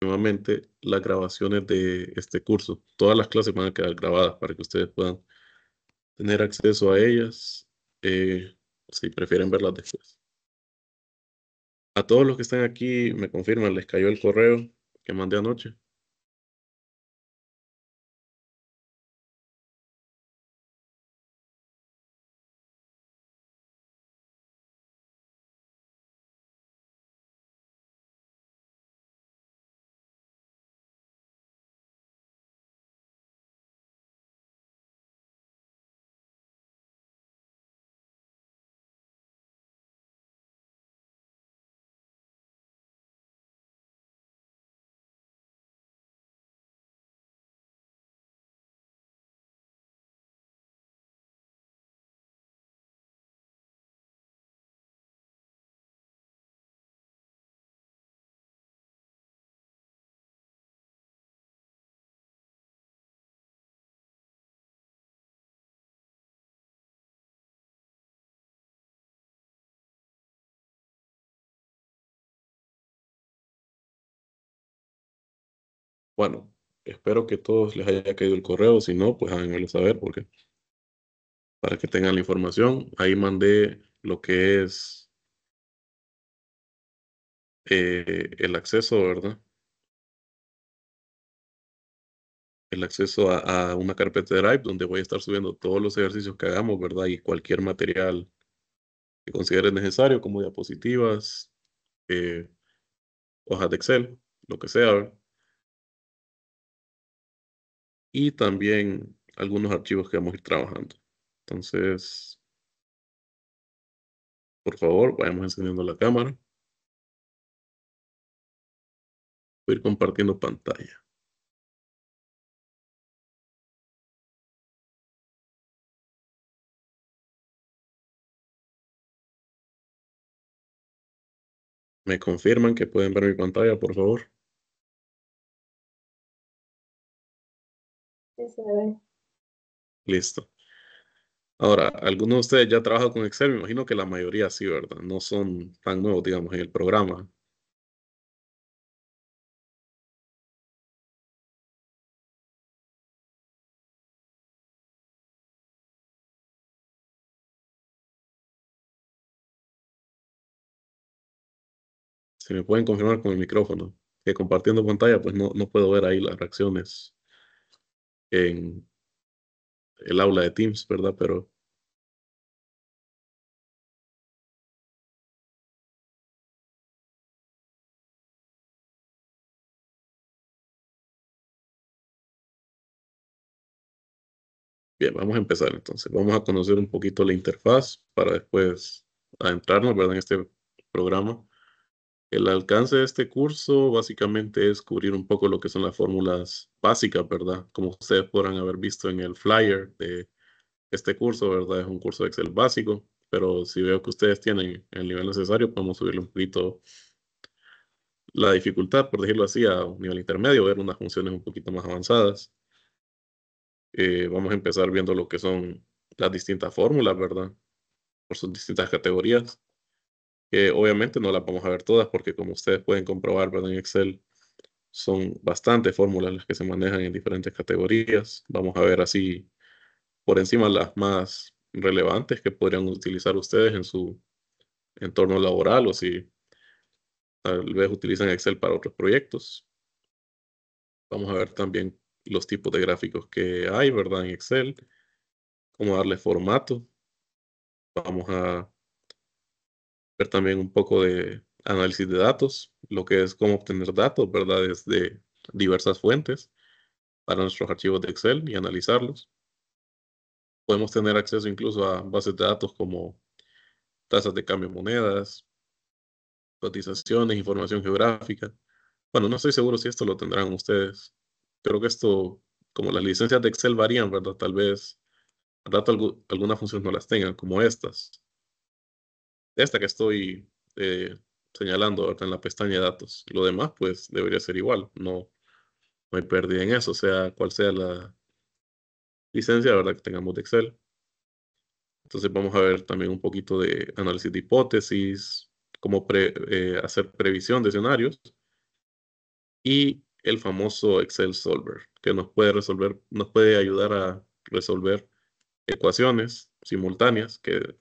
nuevamente las grabaciones de este curso. Todas las clases van a quedar grabadas para que ustedes puedan tener acceso a ellas si prefieren verlas después. A todos los que están aquí, me confirman, les cayó el correo que mandé anoche. Bueno, espero que todos les haya caído el correo. Si no, pues háganmelo saber porque para que tengan la información. Ahí mandé lo que es el acceso, ¿verdad? El acceso a una carpeta de Drive donde voy a estar subiendo todos los ejercicios que hagamos, ¿verdad? Y cualquier material que consideres necesario, como diapositivas, eh, hojas de Excel, lo que sea, ¿verdad? Y también algunos archivos que vamos a ir trabajando. Entonces, por favor, vayamos encendiendo la cámara. Voy a ir compartiendo pantalla. ¿Me confirman que pueden ver mi pantalla, por favor? Sí, se ve. Listo. Ahora, algunos de ustedes ya trabajan con Excel, me imagino que la mayoría sí, ¿verdad? No son tan nuevos, digamos, en el programa. Si me pueden confirmar con el micrófono, que compartiendo pantalla, pues no puedo ver ahí las reacciones en el aula de Teams, ¿verdad? Pero bien, vamos a empezar entonces. Vamos a conocer un poquito la interfaz para después adentrarnos, ¿verdad? En este programa. El alcance de este curso básicamente es cubrir un poco lo que son las fórmulas básicas, ¿verdad? Como ustedes podrán haber visto en el flyer de este curso, ¿verdad? Es un curso de Excel básico, pero si veo que ustedes tienen el nivel necesario, podemos subirle un poquito la dificultad, por decirlo así, a un nivel intermedio, ver unas funciones un poquito más avanzadas. Vamos a empezar viendo lo que son las distintas fórmulas, ¿verdad? Por sus distintas categorías, que obviamente no las vamos a ver todas porque como ustedes pueden comprobar, ¿verdad? En Excel son bastantes fórmulas las que se manejan en diferentes categorías. Vamos a ver así por encima las más relevantes que podrían utilizar ustedes en su entorno laboral o si tal vez utilizan Excel para otros proyectos. Vamos a ver también los tipos de gráficos que hay, ¿verdad? En Excel, cómo darle formato. Vamos a ver también un poco de análisis de datos, lo que es cómo obtener datos, ¿verdad? Desde diversas fuentes para nuestros archivos de Excel y analizarlos. Podemos tener acceso incluso a bases de datos como tasas de cambio de monedas, cotizaciones, información geográfica. Bueno, no estoy seguro si esto lo tendrán ustedes. Creo que esto, como las licencias de Excel varían, ¿verdad? Tal vez al rato algunas funciones no las tengan, como estas. Esta que estoy señalando, ¿verdad? En la pestaña de datos. Lo demás, pues, debería ser igual. No hay pérdida en eso, sea cual sea la licencia, ¿verdad? Que tengamos de Excel. Entonces vamos a ver también un poquito de análisis de hipótesis, cómo hacer previsión de escenarios. y el famoso Excel Solver, que nos puede ayudar a resolver ecuaciones simultáneas que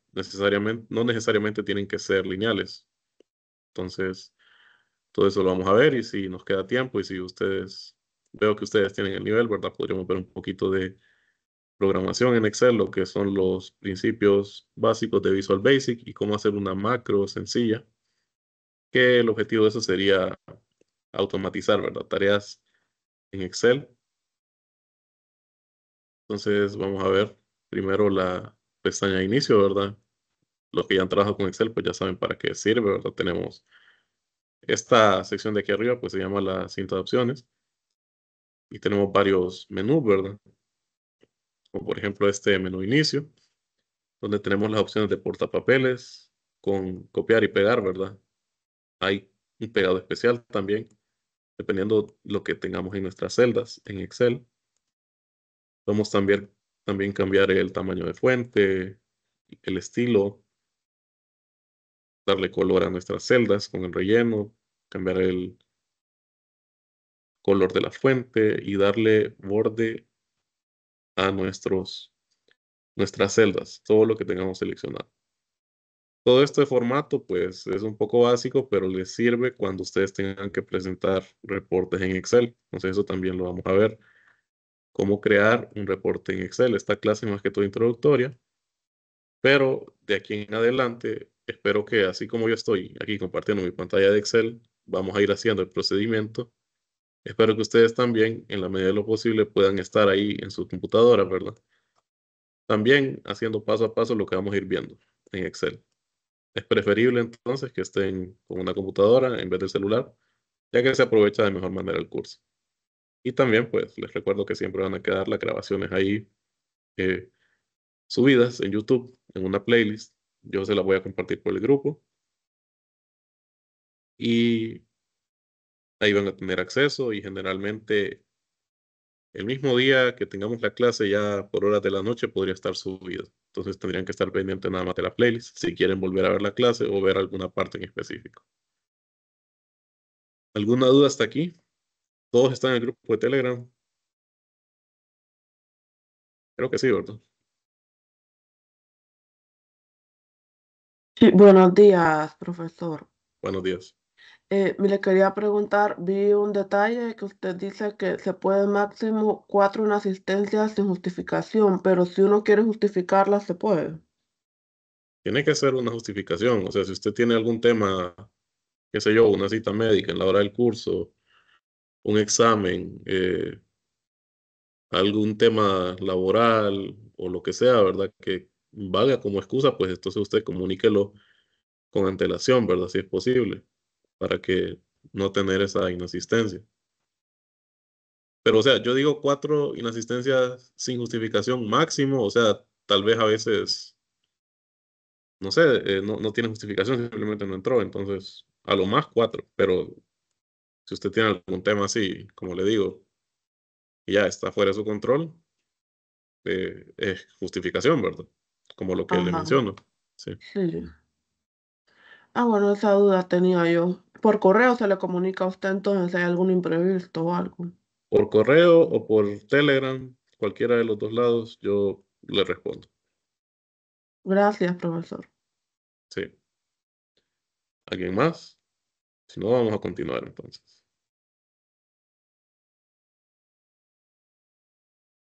no necesariamente tienen que ser lineales. Entonces, todo eso lo vamos a ver y si nos queda tiempo y si veo que ustedes tienen el nivel, ¿verdad? Podríamos ver un poquito de programación en Excel, lo que son los principios básicos de Visual Basic y cómo hacer una macro sencilla, que el objetivo de eso sería automatizar, ¿verdad? Tareas en Excel. Entonces vamos a ver primero la pestaña de inicio, ¿verdad? Los que ya han trabajado con Excel, pues ya saben para qué sirve, ¿verdad? Tenemos esta sección de aquí arriba, pues se llama la cinta de opciones y tenemos varios menús, ¿verdad? Como por ejemplo este menú inicio, donde tenemos las opciones de portapapeles con copiar y pegar, ¿verdad? Hay un pegado especial también, dependiendo lo que tengamos en nuestras celdas en Excel. Podemos también cambiar el tamaño de fuente, el estilo, darle color a nuestras celdas con el relleno, cambiar el color de la fuente y darle borde a nuestras celdas, todo lo que tengamos seleccionado. Todo este formato, pues, es un poco básico, pero les sirve cuando ustedes tengan que presentar reportes en Excel. Entonces, eso también lo vamos a ver, cómo crear un reporte en Excel. Esta clase es más que todo introductoria, pero de aquí en adelante, espero que así como yo estoy aquí compartiendo mi pantalla de Excel, vamos a ir haciendo el procedimiento. Espero que ustedes también, en la medida de lo posible, puedan estar ahí en su computadora, ¿verdad? También haciendo paso a paso lo que vamos a ir viendo en Excel. Es preferible entonces que estén con una computadora en vez del celular, ya que se aprovecha de mejor manera el curso. Y también, pues, les recuerdo que siempre van a quedar las grabaciones ahí eh, subidas en YouTube, en una playlist. Yo se las voy a compartir por el grupo y ahí van a tener acceso y generalmente el mismo día que tengamos la clase ya por horas de la noche podría estar subido. Entonces tendrían que estar pendientes nada más de la playlist si quieren volver a ver la clase o ver alguna parte en específico. ¿Alguna duda hasta aquí? ¿Todos están en el grupo de Telegram? Creo que sí, ¿verdad? Sí, buenos días, profesor. Buenos días. Le quería preguntar, vi un detalle que usted dice que se puede máximo 4 inasistencias sin justificación, pero si uno quiere justificarlas, se puede. Tiene que ser una justificación. O sea, si usted tiene algún tema, qué sé yo, una cita médica en la hora del curso, un examen, algún tema laboral o lo que sea, ¿verdad? Que valga como excusa, pues entonces usted comuníquelo con antelación, ¿verdad? Si es posible, para que no tener esa inasistencia. Pero, o sea, yo digo 4 inasistencias sin justificación máximo, o sea, tal vez a veces, no sé, no tiene justificación, simplemente no entró, entonces, a lo más 4, pero si usted tiene algún tema así, como le digo, y ya está fuera de su control, es justificación, ¿verdad? Como lo que le Ajá, menciono. Sí. sí. Ah, bueno, esa duda tenía yo. Por correo se le comunica a usted entonces si hay algún imprevisto o algo. Por correo o por Telegram, cualquiera de los dos lados, yo le respondo. Gracias, profesor. Sí. ¿Alguien más? Si no, vamos a continuar entonces.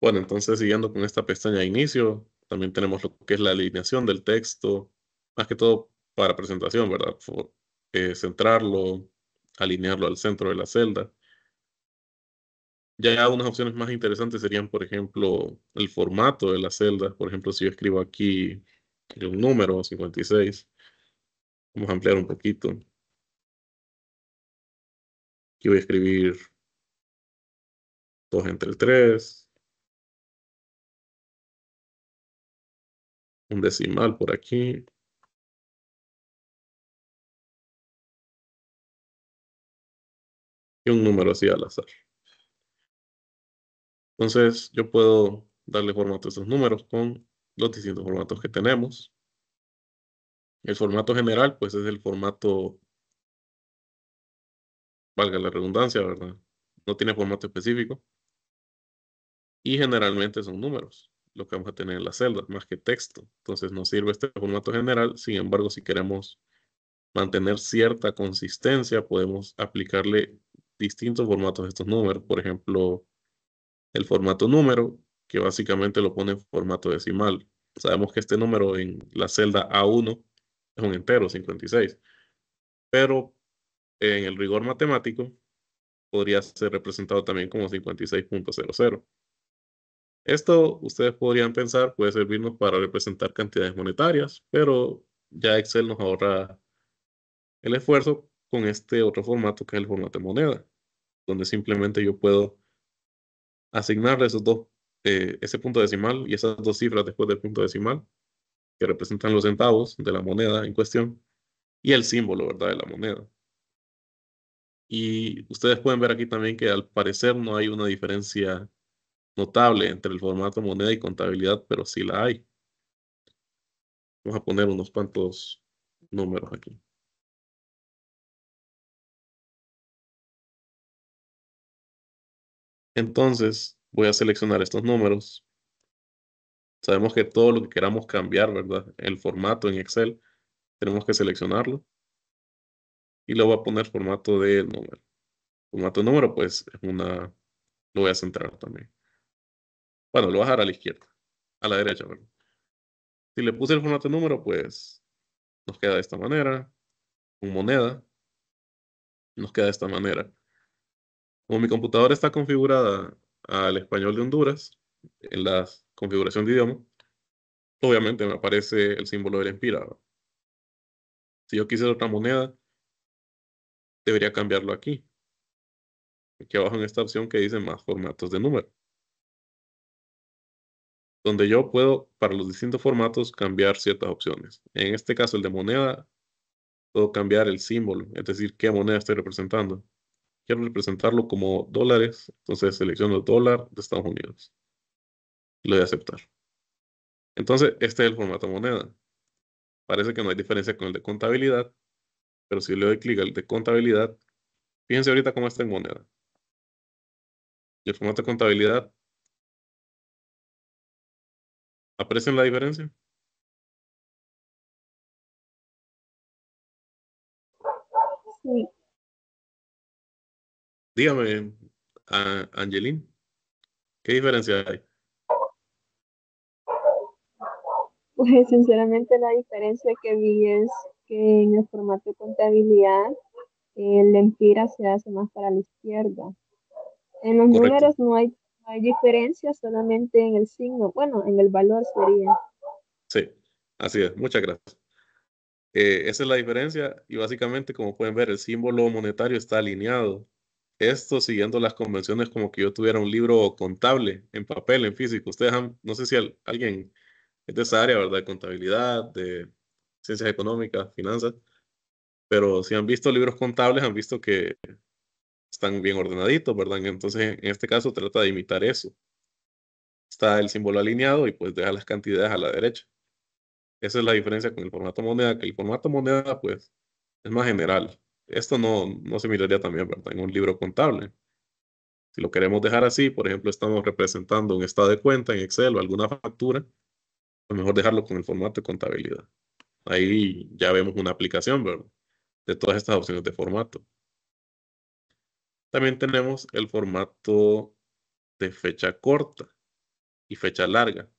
Bueno, entonces siguiendo con esta pestaña de inicio, también tenemos lo que es la alineación del texto, más que todo para presentación, ¿verdad? Centrarlo, alinearlo al centro de la celda. Ya unas opciones más interesantes serían, por ejemplo, el formato de la celda. Por ejemplo, si yo escribo aquí un número 56, vamos a ampliar un poquito. Aquí voy a escribir 2 entre 3, un decimal por aquí y un número así al azar. Entonces, yo puedo darle formato a estos números con los distintos formatos que tenemos. El formato general, pues es el formato valga la redundancia, ¿verdad? No tiene formato específico y generalmente son números, lo que vamos a tener en la celda, más que texto. Entonces nos sirve este formato general. Sin embargo, si queremos mantener cierta consistencia, podemos aplicarle distintos formatos a estos números. Por ejemplo, el formato número, que básicamente lo pone en formato decimal. Sabemos que este número en la celda A1 es un entero, 56, pero en el rigor matemático podría ser representado también como 56,00. Esto, ustedes podrían pensar, puede servirnos para representar cantidades monetarias, pero ya Excel nos ahorra el esfuerzo con este otro formato que es el formato de moneda, donde simplemente yo puedo asignarle ese punto decimal y esas dos cifras después del punto decimal, que representan los centavos de la moneda en cuestión, y el símbolo, ¿verdad?, de la moneda. Y ustedes pueden ver aquí también que al parecer no hay una diferencia notable entre el formato moneda y contabilidad, pero sí la hay. Vamos a poner unos cuantos números aquí. Entonces, voy a seleccionar estos números. Sabemos que todo lo que queramos cambiar, ¿verdad? El formato en Excel, tenemos que seleccionarlo y le voy a poner formato de número. Formato de número, pues, lo voy a centrar también. Bueno, lo voy a dejar a la izquierda, a la derecha, ¿verdad? Si le puse el formato de número, pues, nos queda de esta manera. Con moneda, nos queda de esta manera. Como mi computadora está configurada al español de Honduras, en la configuración de idioma, obviamente me aparece el símbolo del empira. Si yo quisiera otra moneda, debería cambiarlo aquí. Aquí abajo en esta opción que dice más formatos de número, donde yo puedo para los distintos formatos cambiar ciertas opciones. En este caso, el de moneda, puedo cambiar el símbolo, es decir, qué moneda estoy representando. Quiero representarlo como dólares, entonces selecciono el dólar de Estados Unidos y le doy a aceptar. Entonces, este es el formato moneda. Parece que no hay diferencia con el de contabilidad, pero si le doy clic al de contabilidad, fíjense ahorita cómo está en moneda. Y el formato de contabilidad, ¿aprecian la diferencia? Sí, Dígame, Angelín, ¿qué diferencia hay? pues sinceramente la diferencia que vi es que en el formato de contabilidad el empira se hace más para la izquierda. En los Correcto. números no hay diferencia, solamente en el signo, bueno, en el valor sería. Sí, así es. Muchas gracias. Esa es la diferencia y básicamente, como pueden ver, el símbolo monetario está alineado. Esto siguiendo las convenciones como que yo tuviera un libro contable en papel, en físico. No sé si alguien es de esa área, ¿verdad? De contabilidad, de ciencias económicas, finanzas, pero si han visto libros contables, han visto que están bien ordenaditos, ¿verdad? Entonces, en este caso trata de imitar eso. Está el símbolo alineado y pues deja las cantidades a la derecha. Esa es la diferencia con el formato moneda, que el formato moneda pues es más general. Esto no se miraría también, ¿verdad? En un libro contable. Si lo queremos dejar así, por ejemplo, estamos representando un estado de cuenta en Excel o alguna factura, es mejor dejarlo con el formato de contabilidad. Ahí ya vemos una aplicación, ¿verdad? De todas estas opciones de formato. También tenemos el formato de fecha corta y fecha larga.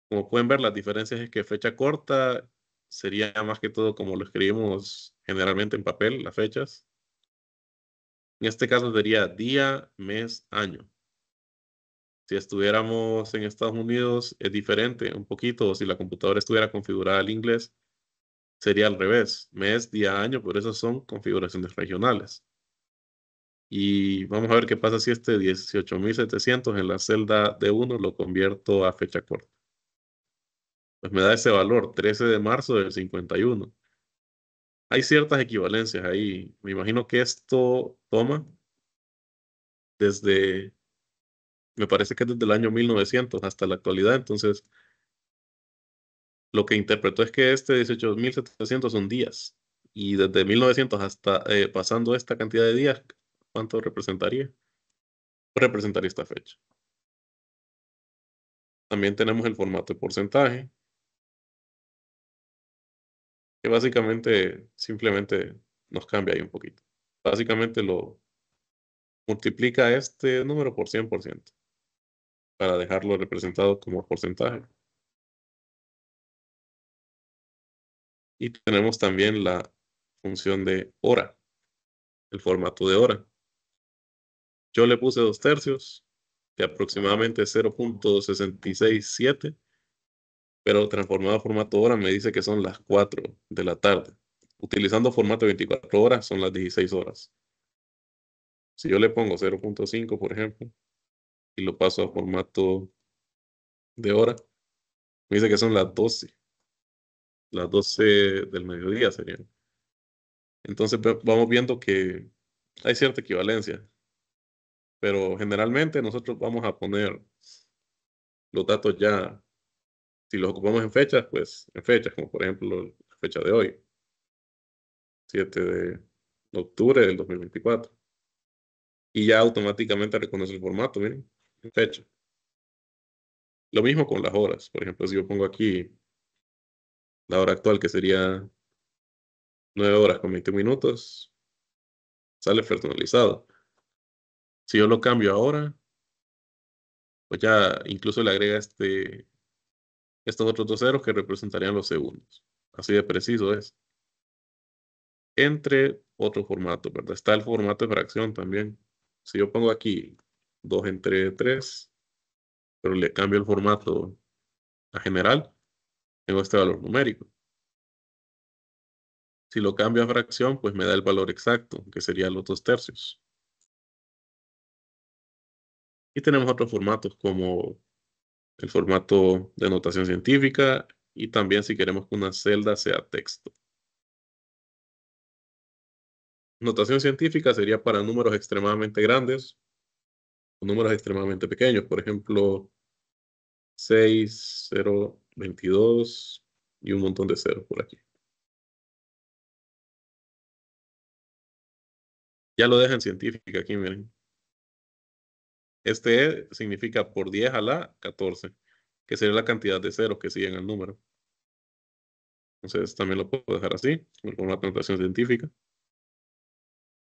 Como pueden ver, las diferencias es que fecha corta sería más que todo como lo escribimos generalmente en papel, las fechas. En este caso sería día, mes, año. Si estuviéramos en Estados Unidos es diferente un poquito, o si la computadora estuviera configurada al inglés, sería al revés, mes, día, año, pero esas son configuraciones regionales. Y vamos a ver qué pasa si este 18.700 en la celda de uno lo convierto a fecha corta. Pues me da ese valor, 13 de marzo del 51. Hay ciertas equivalencias ahí. Me imagino que esto toma desde, me parece que desde el año 1900 hasta la actualidad. Entonces, lo que interpretó es que este 18.700 son días. Y desde 1900 hasta pasando esta cantidad de días, ¿cuánto representaría? Pues representaría esta fecha. También tenemos el formato de porcentaje, que básicamente simplemente nos cambia ahí un poquito. Básicamente lo multiplica este número por 100% para dejarlo representado como porcentaje. Y tenemos también la función de hora, el formato de hora. Yo le puse 2/3 de aproximadamente 0.667, pero transformado a formato hora me dice que son las 4 de la tarde. Utilizando formato de 24 horas son las 16 horas. Si yo le pongo 0.5, por ejemplo, y lo paso a formato de hora, me dice que son las 12 del mediodía serían. Entonces vamos viendo que hay cierta equivalencia, pero generalmente nosotros vamos a poner los datos ya, si los ocupamos en fechas, pues en fechas, como por ejemplo la fecha de hoy, 7 de octubre del 2024. Y ya automáticamente reconoce el formato, miren, en fecha. Lo mismo con las horas. Por ejemplo, si yo pongo aquí la hora actual, que sería 9 horas con 20 minutos, sale personalizado. Si yo lo cambio ahora, pues ya incluso le agrega estos otros 2 ceros que representarían los segundos. Así de preciso es. Entre otros formatos, ¿verdad? Está el formato de fracción también. Si yo pongo aquí 2 entre 3, pero le cambio el formato a general, tengo este valor numérico. Si lo cambio a fracción, pues me da el valor exacto, que sería los 2/3. Y tenemos otros formatos como el formato de notación científica y también si queremos que una celda sea texto. Notación científica sería para números extremadamente grandes o números extremadamente pequeños. Por ejemplo, 6, 0, 22 y un montón de ceros por aquí. Ya lo dejan científica aquí, miren. Este E significa por 10 a la 14, que sería la cantidad de ceros que siguen al número. Entonces también lo puedo dejar así, con el formato de notación científica.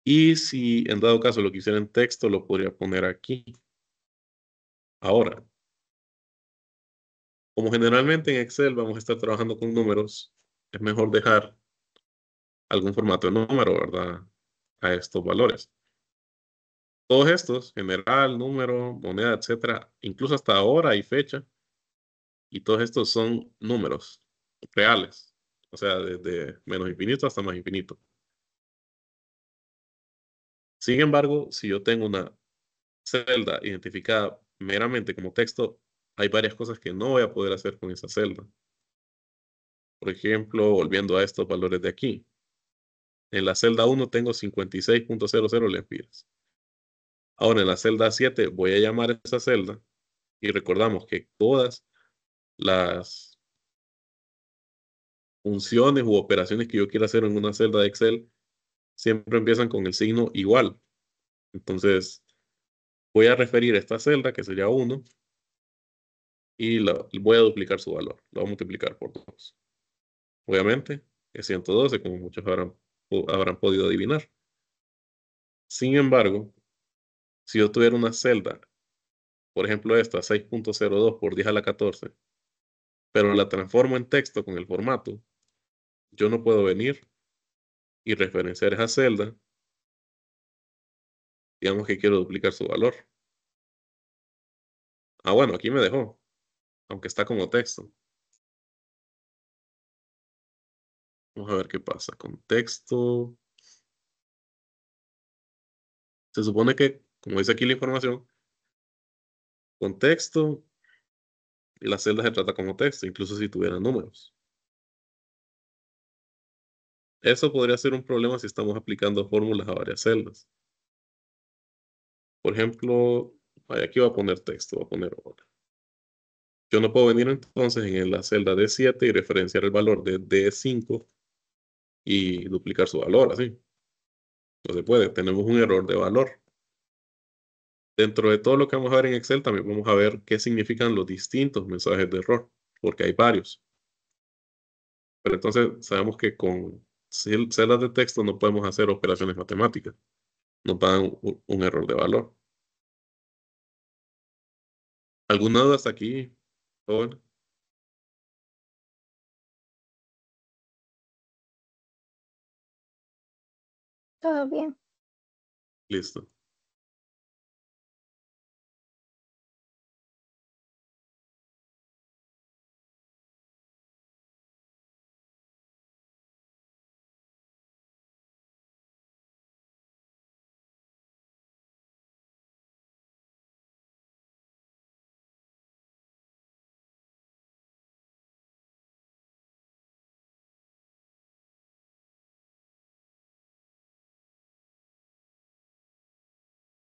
Y si en dado caso lo quisiera en texto, lo podría poner aquí. Ahora, como generalmente en Excel vamos a estar trabajando con números, es mejor dejar algún formato de número, ¿verdad? A estos valores. Todos estos, general, número, moneda, etcétera, incluso hasta hora y fecha, y todos estos son números reales. O sea, desde menos infinito hasta más infinito. Sin embargo, si yo tengo una celda identificada meramente como texto, hay varias cosas que no voy a poder hacer con esa celda. Por ejemplo, volviendo a estos valores de aquí. En la celda 1 tengo 56.00 lempiras. Ahora en la celda 7 voy a llamar esa celda y recordamos que todas las funciones u operaciones que yo quiera hacer en una celda de Excel siempre empiezan con el signo igual. Entonces voy a referir a esta celda que sería 1 y voy a duplicar su valor. Lo voy a multiplicar por 2. Obviamente es 112, como muchos habrán podido adivinar. Sin embargo, si yo tuviera una celda, por ejemplo esta, 6.02 por 10 a la 14, pero la transformo en texto con el formato, yo no puedo venir y referenciar esa celda. Digamos que quiero duplicar su valor. Ah, bueno, aquí me dejó, aunque está como texto. Vamos a ver qué pasa con texto. Se supone que, como dice aquí la información, con texto, la celda se trata como texto, incluso si tuviera números. Eso podría ser un problema si estamos aplicando fórmulas a varias celdas. Por ejemplo, aquí voy a poner texto, voy a poner hora. Yo no puedo venir entonces en la celda D7 y referenciar el valor de D5 y duplicar su valor, así. No se puede, tenemos un error de valor. Dentro de todo lo que vamos a ver en Excel, también vamos a ver qué significan los distintos mensajes de error, porque hay varios. Pero entonces sabemos que con celdas de texto no podemos hacer operaciones matemáticas. Nos dan un error de valor. ¿Alguna duda hasta aquí, joven? Todo bien. Listo.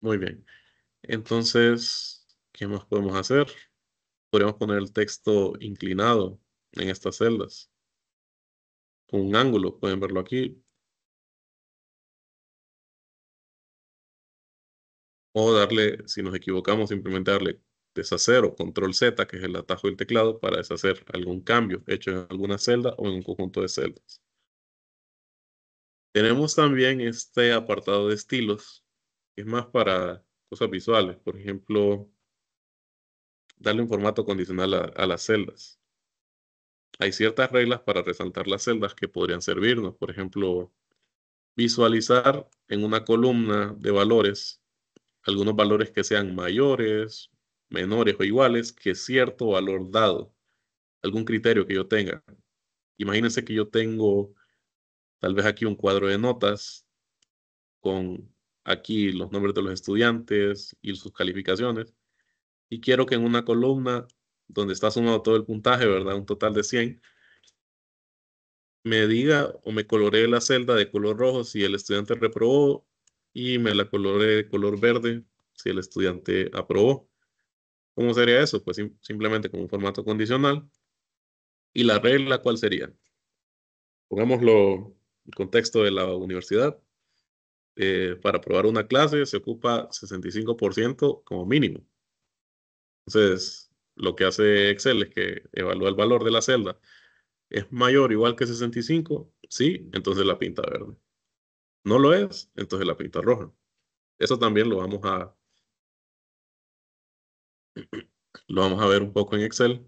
Muy bien. Entonces, ¿qué más podemos hacer? Podríamos poner el texto inclinado en estas celdas. Con un ángulo, pueden verlo aquí. O darle, si nos equivocamos, simplemente darle deshacer o control Z, que es el atajo del teclado, para deshacer algún cambio hecho en alguna celda o en un conjunto de celdas. Tenemos también este apartado de estilos, que es más para cosas visuales. Por ejemplo, darle un formato condicional a las celdas. Hay ciertas reglas para resaltar las celdas que podrían servirnos. Por ejemplo, visualizar en una columna de valores algunos valores que sean mayores, menores o iguales que cierto valor dado, algún criterio que yo tenga. Imagínense que yo tengo tal vez aquí un cuadro de notas con aquí los nombres de los estudiantes y sus calificaciones y quiero que en una columna donde está sumado todo el puntaje, ¿verdad? Un total de 100, me diga o me coloree la celda de color rojo si el estudiante reprobó y me la coloree de color verde si el estudiante aprobó. ¿Cómo sería eso? Pues simplemente con un formato condicional. ¿Y la regla cuál sería? Pongámoslo en contexto de la universidad. Para aprobar una clase se ocupa 65% como mínimo. Entonces, lo que hace Excel es que evalúa el valor de la celda. ¿Es mayor o igual que 65? Sí, entonces la pinta verde. ¿No lo es? Entonces la pinta roja. Eso también lo vamos a ver un poco en Excel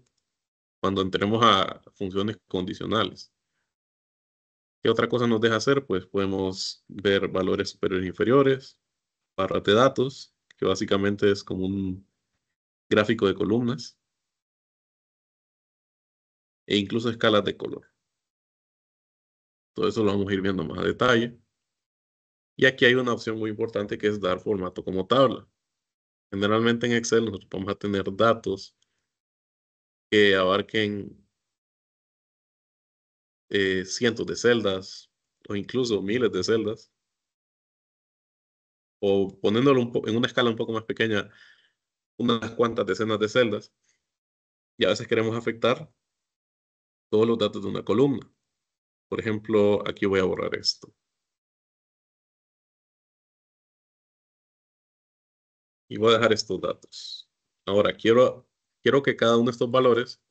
cuando entremos a funciones condicionales. ¿Qué otra cosa nos deja hacer? Pues podemos ver valores superiores e inferiores, barras de datos, que básicamente es como un gráfico de columnas, e incluso escalas de color. Todo eso lo vamos a ir viendo más a detalle. Y aquí hay una opción muy importante que es dar formato como tabla. Generalmente en Excel nosotros vamos a tener datos que abarquen cientos de celdas o incluso miles de celdas. O poniéndolo en una escala un poco más pequeña, unas cuantas decenas de celdas. Y a veces queremos afectar todos los datos de una columna. Por ejemplo, aquí voy a borrar esto. Y voy a dejar estos datos. Ahora, quiero que cada uno de estos valores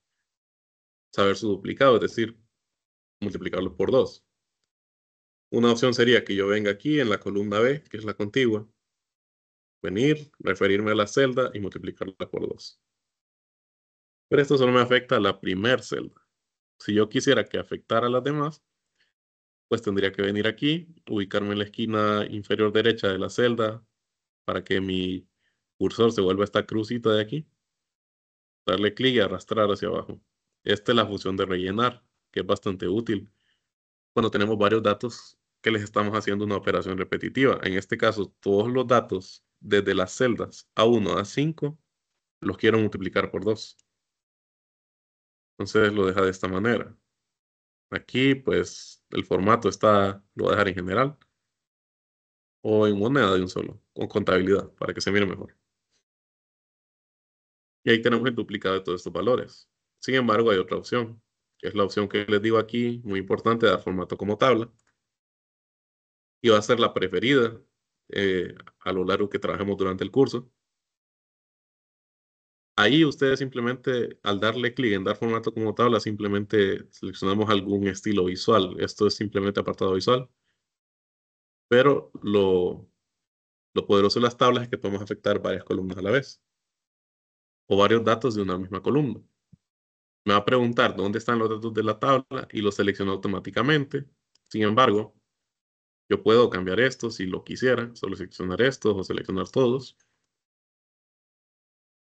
saber su duplicado, es decir, multiplicarlo por 2. Una opción sería que yo venga aquí en la columna B, que es la contigua, venir, referirme a la celda y multiplicarla por 2. Pero esto solo me afecta a la primer celda. Si yo quisiera que afectara a las demás, pues tendría que venir aquí, ubicarme en la esquina inferior derecha de la celda para que mi cursor se vuelva esta crucita de aquí, darle clic y arrastrar hacia abajo. Esta es la función de rellenar, que es bastante útil cuando tenemos varios datos que les estamos haciendo una operación repetitiva. En este caso, todos los datos desde las celdas A1 a A5 los quiero multiplicar por 2. Entonces lo deja de esta manera. Aquí, pues, el formato lo voy a dejar en general o en moneda de un solo, con contabilidad, para que se mire mejor. Y ahí tenemos el duplicado de todos estos valores. Sin embargo, hay otra opción, que es la opción que les digo aquí, muy importante, dar formato como tabla. y va a ser la preferida a lo largo que trabajemos durante el curso. Ahí ustedes simplemente, al darle clic en dar formato como tabla, simplemente seleccionamos algún estilo visual. Esto es simplemente apartado visual, pero lo poderoso de las tablas es que podemos afectar varias columnas a la vez o varios datos de una misma columna. Me va a preguntar dónde están los datos de la tabla y los selecciono automáticamente. Sin embargo, yo puedo cambiar esto si lo quisiera, solo seleccionar estos o seleccionar todos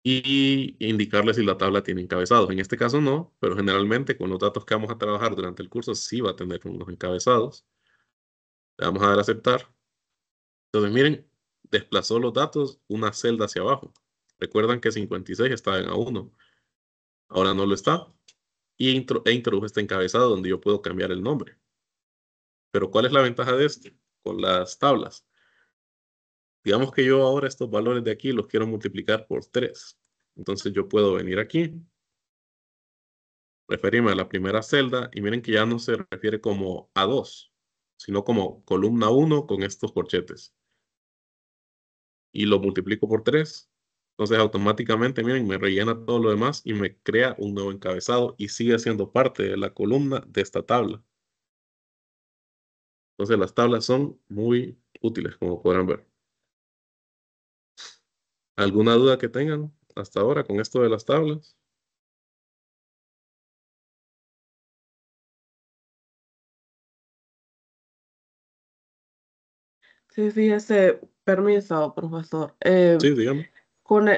y indicarle si la tabla tiene encabezados. En este caso no, pero generalmente con los datos que vamos a trabajar durante el curso sí va a tener unos encabezados. Le vamos a dar a aceptar. Entonces miren, desplazó los datos una celda hacia abajo. Recuerdan que 56 estaba en A1, ahora no lo está. Y introdujo este encabezado donde yo puedo cambiar el nombre. Pero ¿cuál es la ventaja de esto? Con las tablas. Digamos que yo ahora estos valores de aquí los quiero multiplicar por 3. Entonces yo puedo venir aquí, referirme a la primera celda y miren que ya no se refiere como A2, sino como columna 1 con estos corchetes. Y lo multiplico por 3. Entonces automáticamente, miren, me rellena todo lo demás y me crea un nuevo encabezado y sigue siendo parte de la columna de esta tabla. Entonces las tablas son muy útiles, como podrán ver. ¿Alguna duda que tengan hasta ahora con esto de las tablas? Sí, fíjese, permiso, profesor. Sí, dígame.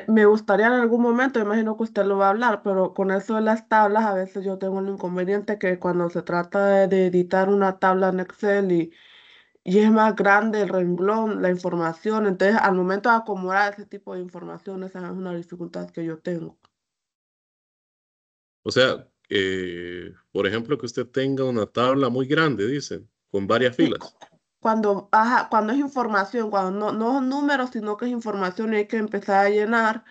Me gustaría en algún momento, imagino que usted lo va a hablar, pero con eso de las tablas, a veces yo tengo el inconveniente que cuando se trata de editar una tabla en Excel y es más grande el renglón, la información, entonces al momento de acomodar ese tipo de información, esa es una dificultad que yo tengo. O sea, por ejemplo, que usted tenga una tabla muy grande, dicen, con varias Sí, filas. cuando es información, cuando no son números, sino que es información y hay que empezar a llenar.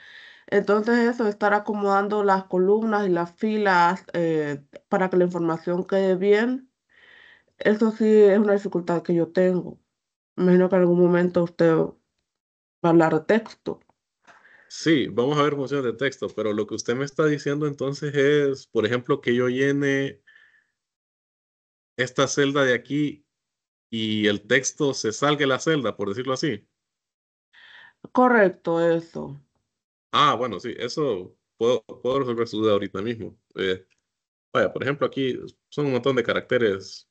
Entonces eso, estar acomodando las columnas y las filas para que la información quede bien, eso sí es una dificultad que yo tengo. Me imagino que en algún momento usted va a hablar de texto. Sí, vamos a ver funciones de texto, pero lo que usted me está diciendo entonces es, por ejemplo, que yo llene esta celda de aquí y el texto se salga de la celda, por decirlo así. Correcto, eso. Ah, bueno, sí, eso puedo resolver su duda ahorita mismo. Vaya, por ejemplo, aquí son un montón de caracteres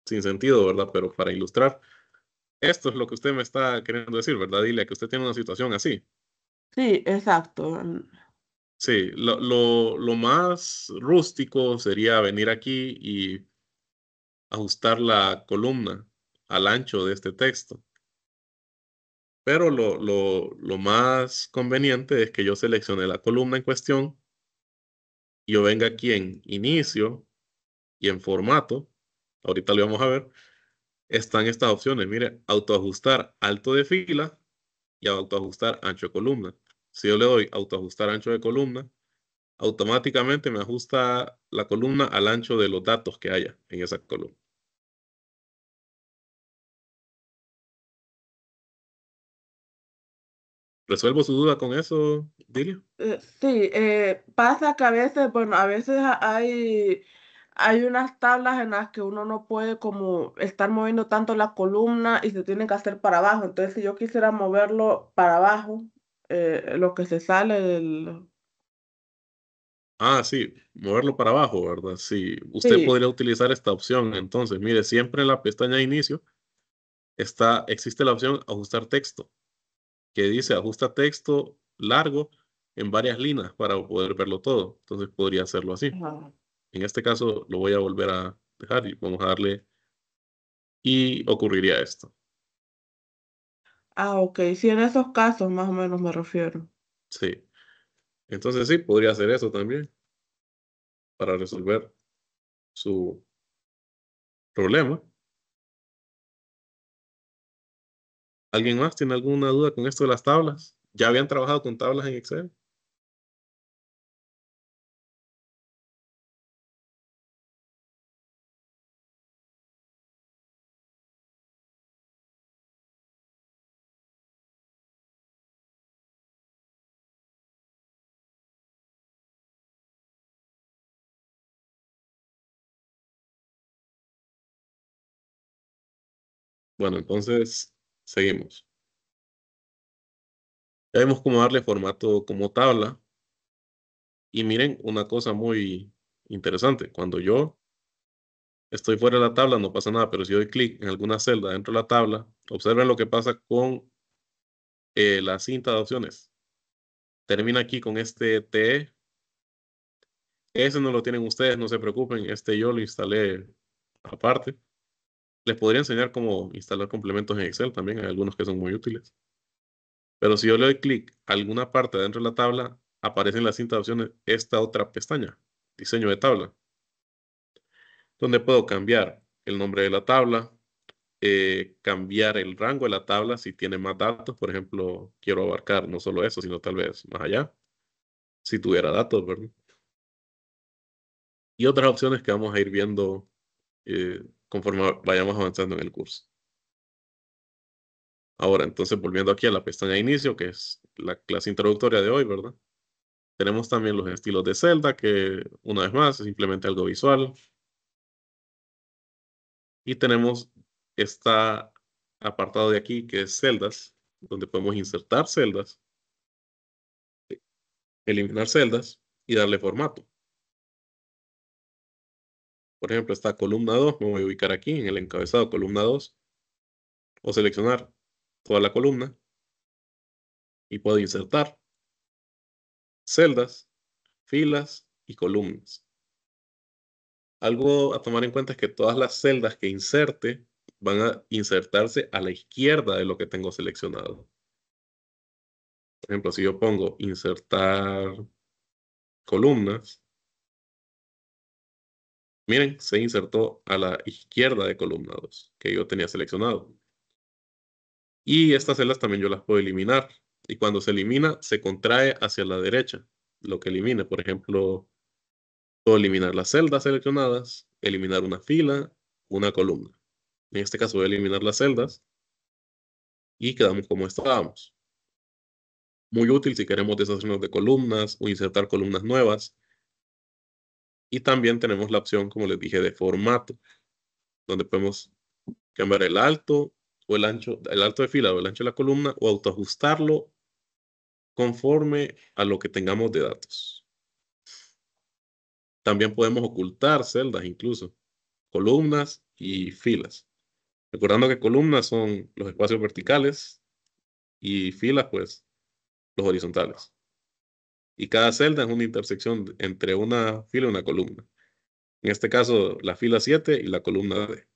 sin sentido, ¿verdad? Pero para ilustrar, esto es lo que usted me está queriendo decir, ¿verdad? Dile que usted tiene una situación así. Sí, exacto. Sí, lo más rústico sería venir aquí y ajustar la columna al ancho de este texto. Pero lo más conveniente es que yo seleccione la columna en cuestión, yo venga aquí en inicio y en formato, ahorita lo vamos a ver, están estas opciones. Mire, autoajustar alto de fila y autoajustar ancho de columna. Si yo le doy autoajustar ancho de columna, automáticamente me ajusta la columna al ancho de los datos que haya en esa columna. ¿Resuelvo su duda con eso, Dilio? Sí, pasa que a veces, bueno, a veces hay unas tablas en las que uno no puede como estar moviendo tanto la columna y se tiene que hacer para abajo. Entonces, si yo quisiera moverlo para abajo, lo que se sale del... Ah, sí, moverlo para abajo, ¿verdad? Sí, usted Sí, podría utilizar esta opción. Entonces, mire, siempre en la pestaña de inicio existe la opción ajustar texto, que dice ajusta texto largo en varias líneas para poder verlo todo. Entonces, podría hacerlo así. ajá. En este caso, lo voy a volver a dejar y vamos a darle y ocurriría esto. Ah, ok, sí, en esos casos más o menos me refiero. Sí. Entonces, sí, podría hacer eso también para resolver su problema. ¿Alguien más tiene alguna duda con esto de las tablas? ¿Ya habían trabajado con tablas en Excel? Bueno, entonces seguimos. Ya vemos cómo darle formato como tabla. Y miren una cosa muy interesante. Cuando yo estoy fuera de la tabla no pasa nada, pero si doy clic en alguna celda dentro de la tabla, observen lo que pasa con la cinta de opciones. Termina aquí con este TE. Ese no lo tienen ustedes, no se preocupen. Este yo lo instalé aparte. Les podría enseñar cómo instalar complementos en Excel también. Hay algunos que son muy útiles. Pero si yo le doy clic a alguna parte dentro de la tabla, aparece en la cinta de opciones esta otra pestaña, diseño de tabla, donde puedo cambiar el nombre de la tabla, cambiar el rango de la tabla si tiene más datos. Por ejemplo, quiero abarcar no solo eso, sino tal vez más allá, si tuviera datos, ¿verdad? Y otras opciones que vamos a ir viendo conforme vayamos avanzando en el curso. Ahora, entonces, volviendo aquí a la pestaña de inicio, que es la clase introductoria de hoy, ¿verdad? Tenemos también los estilos de celda, que una vez más es simplemente algo visual. Y tenemos este apartado de aquí, que es celdas, donde podemos insertar celdas, eliminar celdas y darle formato. Por ejemplo, esta columna 2, me voy a ubicar aquí en el encabezado columna 2, o seleccionar toda la columna y puedo insertar celdas, filas y columnas. Algo a tomar en cuenta es que todas las celdas que inserte van a insertarse a la izquierda de lo que tengo seleccionado. Por ejemplo, si yo pongo insertar columnas, miren, se insertó a la izquierda de columna 2 que yo tenía seleccionado. Y estas celdas también yo las puedo eliminar. Y cuando se elimina, se contrae hacia la derecha. Lo que elimine, por ejemplo, puedo eliminar las celdas seleccionadas, eliminar una fila, una columna. En este caso voy a eliminar las celdas y quedamos como estábamos. Muy útil si queremos deshacernos de columnas o insertar columnas nuevas. Y también tenemos la opción, como les dije, de formato, donde podemos cambiar el alto o el alto de fila o el ancho de la columna o autoajustarlo conforme a lo que tengamos de datos. También podemos ocultar celdas, incluso columnas y filas. Recordando que columnas son los espacios verticales y filas, pues, los horizontales. Y cada celda es una intersección entre una fila y una columna. En este caso, la fila 7 y la columna D.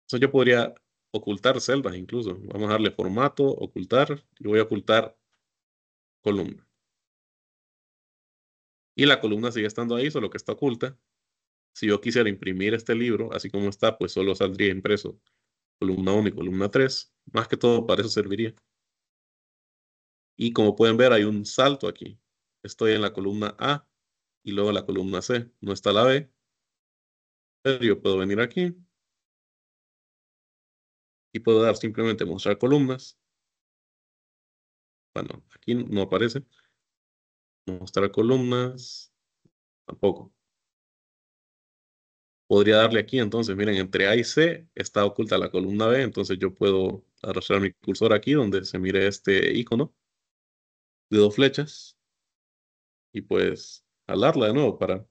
Entonces yo podría ocultar celdas incluso. Vamos a darle formato, ocultar, y voy a ocultar columna. Y la columna sigue estando ahí, solo que está oculta. Si yo quisiera imprimir este libro, así como está, pues solo saldría impreso columna 1 y columna 3. Más que todo para eso serviría. Y como pueden ver, hay un salto aquí. Estoy en la columna A y luego la columna C. No está la B. Pero yo puedo venir aquí y puedo dar simplemente mostrar columnas. Bueno, aquí no aparece. Mostrar columnas. Tampoco. Podría darle aquí, entonces, miren, entre A y C está oculta la columna B, entonces yo puedo arrastrar mi cursor aquí donde se mire este icono de dos flechas y pues jalarla de nuevo para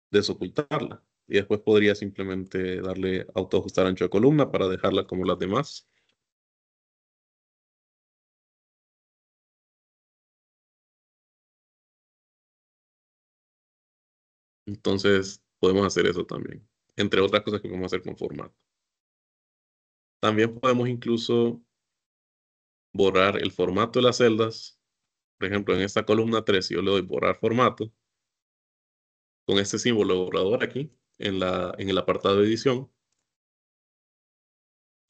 desocultarla. Y después podría simplemente darle autoajustar ancho de columna para dejarla como las demás. Entonces podemos hacer eso también, entre otras cosas que podemos hacer con formato. También podemos incluso borrar el formato de las celdas. Por ejemplo, en esta columna 3, si yo le doy borrar formato, con este símbolo de borrador aquí, en el apartado de edición,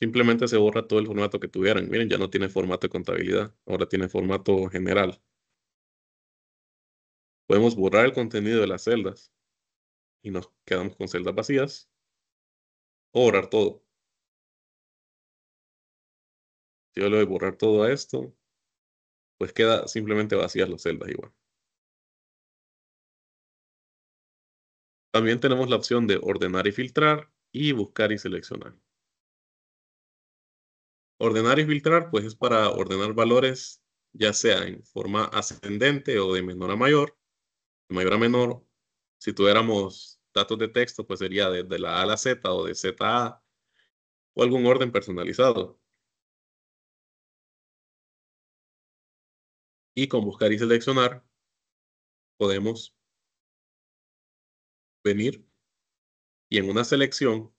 simplemente se borra todo el formato que tuvieran. Miren, ya no tiene formato de contabilidad, ahora tiene formato general. Podemos borrar el contenido de las celdas y nos quedamos con celdas vacías o borrar todo. Si yo le doy borrar todo a esto, pues queda simplemente vacías las celdas igual. También tenemos la opción de ordenar y filtrar y buscar y seleccionar. Ordenar y filtrar, pues es para ordenar valores, ya sea en forma ascendente o de menor a mayor, de mayor a menor. Si tuviéramos datos de texto, pues sería de la A a la Z o de Z a A, o algún orden personalizado. Y con buscar y seleccionar, podemos venir y en una selección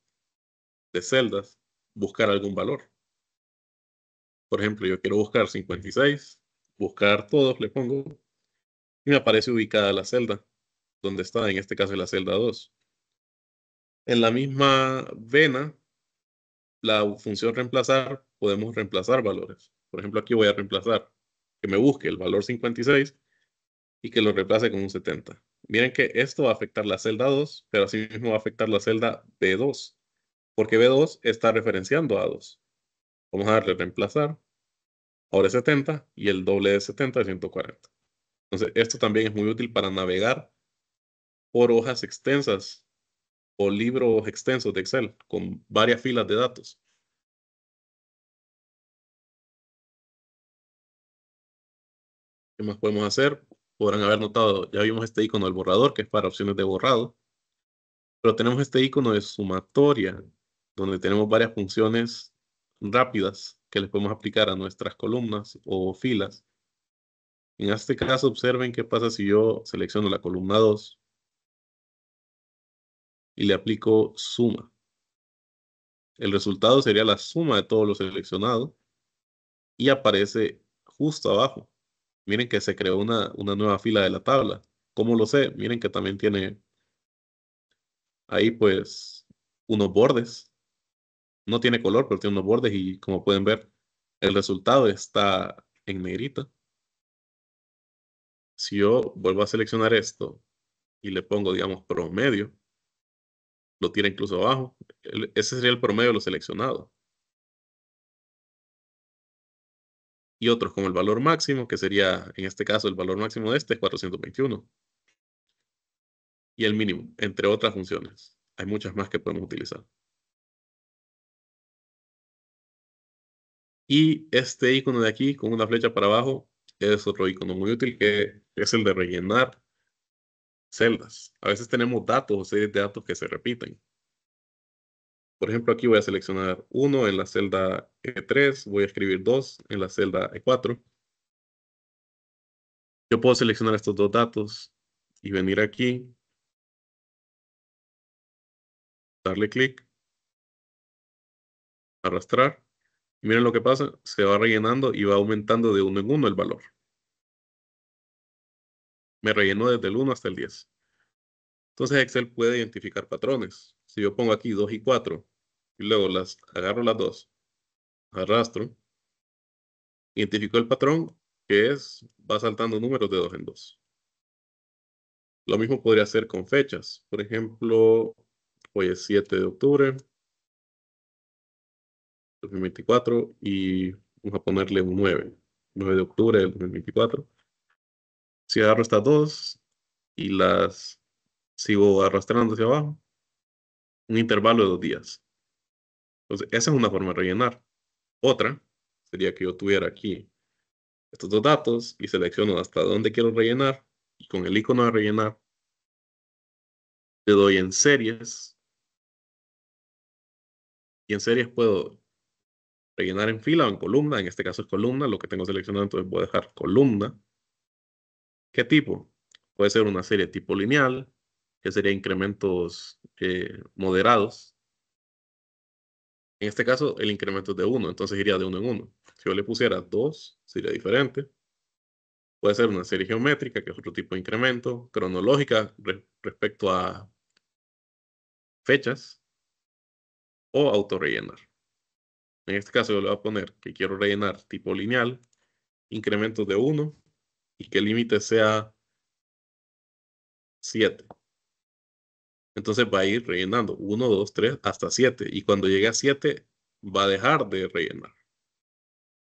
de celdas, buscar algún valor. Por ejemplo, yo quiero buscar 56, buscar todos, le pongo, y me aparece ubicada la celda, donde está, en este caso la celda 2. En la misma vena, la función reemplazar, podemos reemplazar valores. Por ejemplo, aquí voy a reemplazar, que me busque el valor 56 y que lo reemplace con un 70. Miren que esto va a afectar la celda 2, pero así mismo va a afectar la celda B2, porque B2 está referenciando a 2. Vamos a darle reemplazar, ahora es 70 y el doble de 70 es 140. Entonces, esto también es muy útil para navegar por hojas extensas o libros extensos de Excel con varias filas de datos. ¿Qué más podemos hacer? Podrán haber notado, ya vimos este icono del borrador, que es para opciones de borrado, pero tenemos este icono de sumatoria, donde tenemos varias funciones rápidas que les podemos aplicar a nuestras columnas o filas. En este caso, observen qué pasa si yo selecciono la columna 2 y le aplico suma. El resultado sería la suma de todo lo seleccionado y aparece justo abajo. Miren que se creó una nueva fila de la tabla. ¿Cómo lo sé? Miren que también tiene ahí pues unos bordes. No tiene color, pero tiene unos bordes y como pueden ver, el resultado está en negrita. Si yo vuelvo a seleccionar esto y le pongo, digamos, promedio, lo tira incluso abajo. Ese sería el promedio de lo seleccionado. Y otros como el valor máximo, que sería, en este caso, el valor máximo de este es 421. Y el mínimo, entre otras funciones. Hay muchas más que podemos utilizar. Y este icono de aquí, con una flecha para abajo, es otro icono muy útil que es el de rellenar celdas. A veces tenemos datos o series de datos que se repiten. Por ejemplo, aquí voy a seleccionar 1 en la celda E3, voy a escribir 2 en la celda E4. Yo puedo seleccionar estos dos datos y venir aquí, darle clic, arrastrar. Y miren lo que pasa, se va rellenando y va aumentando de 1 en 1 el valor. Me rellenó desde el 1 hasta el 10. Entonces Excel puede identificar patrones. Si yo pongo aquí 2 y 4 y luego agarro las dos, arrastro, identifico el patrón que va saltando números de 2 en 2. Lo mismo podría hacer con fechas. Por ejemplo, hoy es 7 de octubre, 2024 y vamos a ponerle un 9 de octubre del 2024. Si agarro estas dos y las sigo arrastrando hacia abajo, un intervalo de 2 días. Entonces, esa es una forma de rellenar. Otra sería que yo tuviera aquí estos dos datos y selecciono hasta dónde quiero rellenar y con el icono de rellenar le doy en series y en series puedo rellenar en fila o en columna. En este caso es columna, lo que tengo seleccionado, entonces voy a dejar columna. ¿Qué tipo? Puede ser una serie tipo lineal, que sería incrementos moderados. En este caso, el incremento es de 1, entonces iría de 1 en 1. Si yo le pusiera 2, sería diferente. Puede ser una serie geométrica, que es otro tipo de incremento. Cronológica, respecto a fechas. O autorrellenar. En este caso, yo le voy a poner que quiero rellenar tipo lineal, incrementos de 1, y que el límite sea 7. Entonces va a ir rellenando 1, 2, 3, hasta 7. Y cuando llegue a 7, va a dejar de rellenar.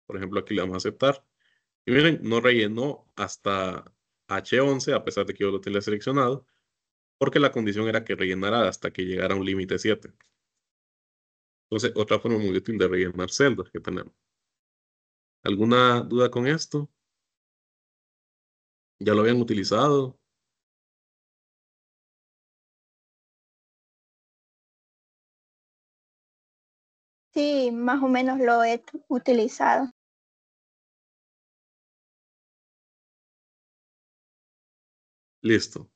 Por ejemplo, aquí le vamos a aceptar. Y miren, no rellenó hasta H11, a pesar de que yo lo tenía seleccionado, porque la condición era que rellenara hasta que llegara a un límite 7. Entonces, otra forma muy útil de rellenar celdas que tenemos. ¿Alguna duda con esto? ¿Ya lo habían utilizado? Sí, más o menos lo he utilizado. Listo.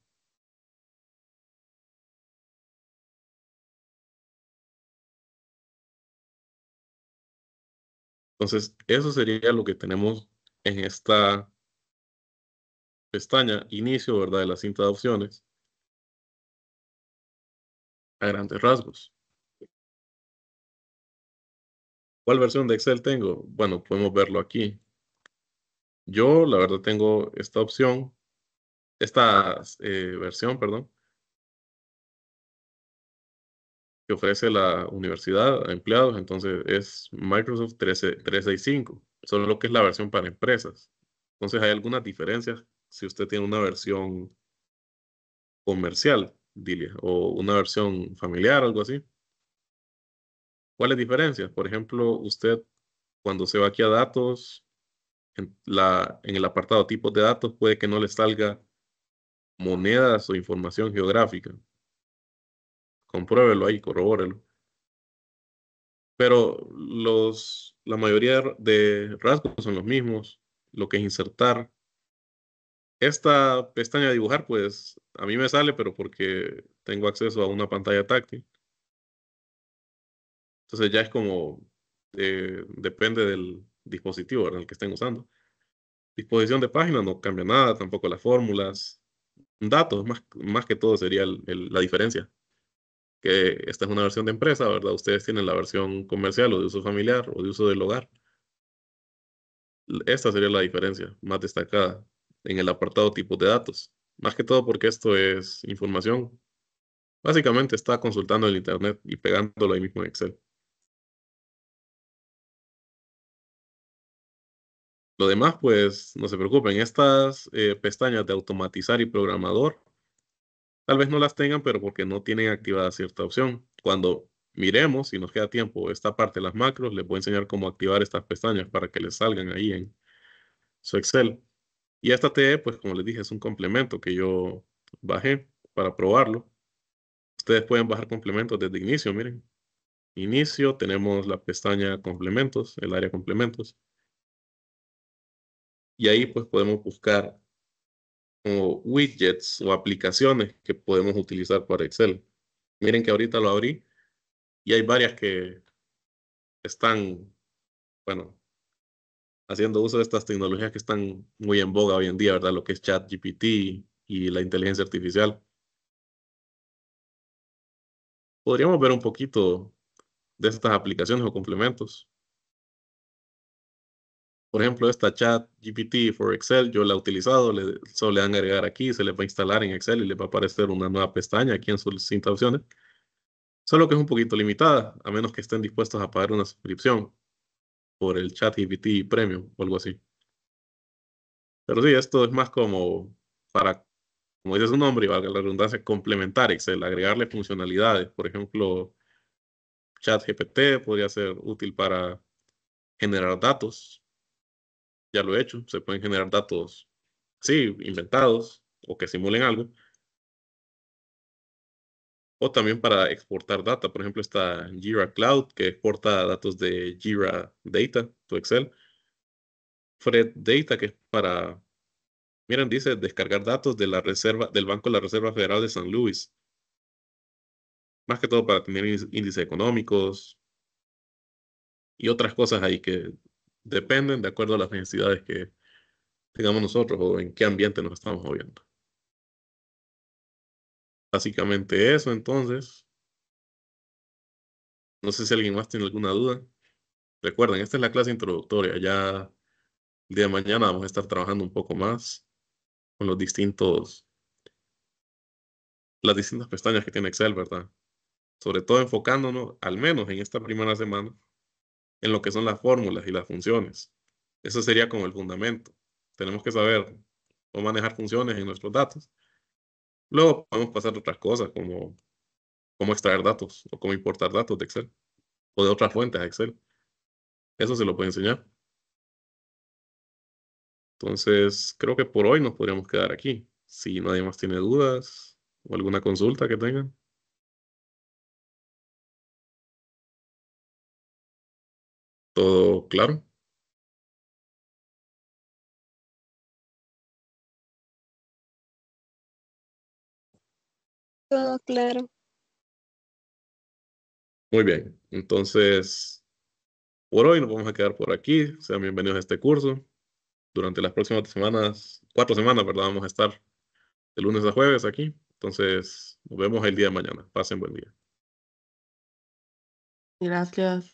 Entonces, eso sería lo que tenemos en esta pestaña inicio, ¿verdad? De la cinta de opciones a grandes rasgos. ¿Cuál versión de Excel tengo? Bueno, podemos verlo aquí. Yo, la verdad, tengo esta opción, esta versión, perdón, que ofrece la universidad a empleados. Entonces, es Microsoft 365, solo que es la versión para empresas. Entonces, hay algunas diferencias si usted tiene una versión comercial, dile, o una versión familiar, algo así. ¿Cuáles diferencias? Por ejemplo, usted cuando se va aquí a datos, en el apartado tipos de datos, puede que no le salga monedas o información geográfica. Compruébelo ahí, corrobórelo. Pero la mayoría de rasgos son los mismos. Lo que es insertar. Esta pestaña de dibujar, pues a mí me sale, pero porque tengo acceso a una pantalla táctil. Entonces ya es como, depende del dispositivo, ¿verdad? El que estén usando. Disposición de página no cambia nada, tampoco las fórmulas. Datos, más que todo sería la diferencia. Que esta es una versión de empresa, ¿verdad? Ustedes tienen la versión comercial o de uso familiar o de uso del hogar. Esta sería la diferencia más destacada en el apartado tipos de datos. Más que todo porque esto es información. Básicamente está consultando el internet y pegándolo ahí mismo en Excel. Lo demás, pues no se preocupen. Estas pestañas de automatizar y programador, tal vez no las tengan, pero porque no tienen activada cierta opción. Cuando miremos, si nos queda tiempo, esta parte de las macros, les voy a enseñar cómo activar estas pestañas para que les salgan ahí en su Excel. Y esta TE, pues como les dije, es un complemento que yo bajé para probarlo. Ustedes pueden bajar complementos desde inicio, miren. Inicio, tenemos la pestaña complementos, el área complementos. Y ahí pues podemos buscar como widgets o aplicaciones que podemos utilizar para Excel. Miren que ahorita lo abrí y hay varias que están, bueno, haciendo uso de estas tecnologías que están muy en boga hoy en día, ¿verdad? Lo que es ChatGPT y la inteligencia artificial. Podríamos ver un poquito de estas aplicaciones o complementos. Por ejemplo, esta ChatGPT for Excel, yo la he utilizado, solo le dan a agregar aquí, se les va a instalar en Excel y les va a aparecer una nueva pestaña aquí en sus cinta de opciones. Solo que es un poquito limitada, a menos que estén dispuestos a pagar una suscripción por el ChatGPT Premium o algo así. Pero sí, esto es más como para, como dice su nombre y valga la redundancia, complementar Excel, agregarle funcionalidades. Por ejemplo, ChatGPT podría ser útil para generar datos. Ya lo he hecho, se pueden generar datos, sí, inventados o que simulen algo. O también para exportar data. Por ejemplo, está Jira Cloud, que exporta datos de Jira Data, tu Excel. Fred Data, que es para, miren, dice descargar datos de la reserva, del Banco de la Reserva Federal de San Luis. Más que todo para tener índices económicos y otras cosas ahí que dependen de acuerdo a las necesidades que tengamos nosotros o en qué ambiente nos estamos moviendo. Básicamente eso, entonces. No sé si alguien más tiene alguna duda. Recuerden, esta es la clase introductoria. Ya el día de mañana vamos a estar trabajando un poco más con las distintas pestañas que tiene Excel, ¿verdad? Sobre todo enfocándonos, al menos en esta primera semana, en lo que son las fórmulas y las funciones. Eso sería como el fundamento. Tenemos que saber cómo manejar funciones en nuestros datos. Luego podemos pasar a otras cosas como cómo extraer datos o cómo importar datos de Excel. o de otras fuentes a Excel. Eso se lo puede enseñar. Entonces, creo que por hoy nos podríamos quedar aquí. Si nadie más tiene dudas o alguna consulta que tengan. ¿Todo claro? Todo claro. Muy bien. Entonces, por hoy nos vamos a quedar por aquí. Sean bienvenidos a este curso. Durante las próximas semanas, 4 semanas, ¿verdad? Vamos a estar de lunes a jueves aquí. Entonces, nos vemos el día de mañana. Pasen buen día. Gracias.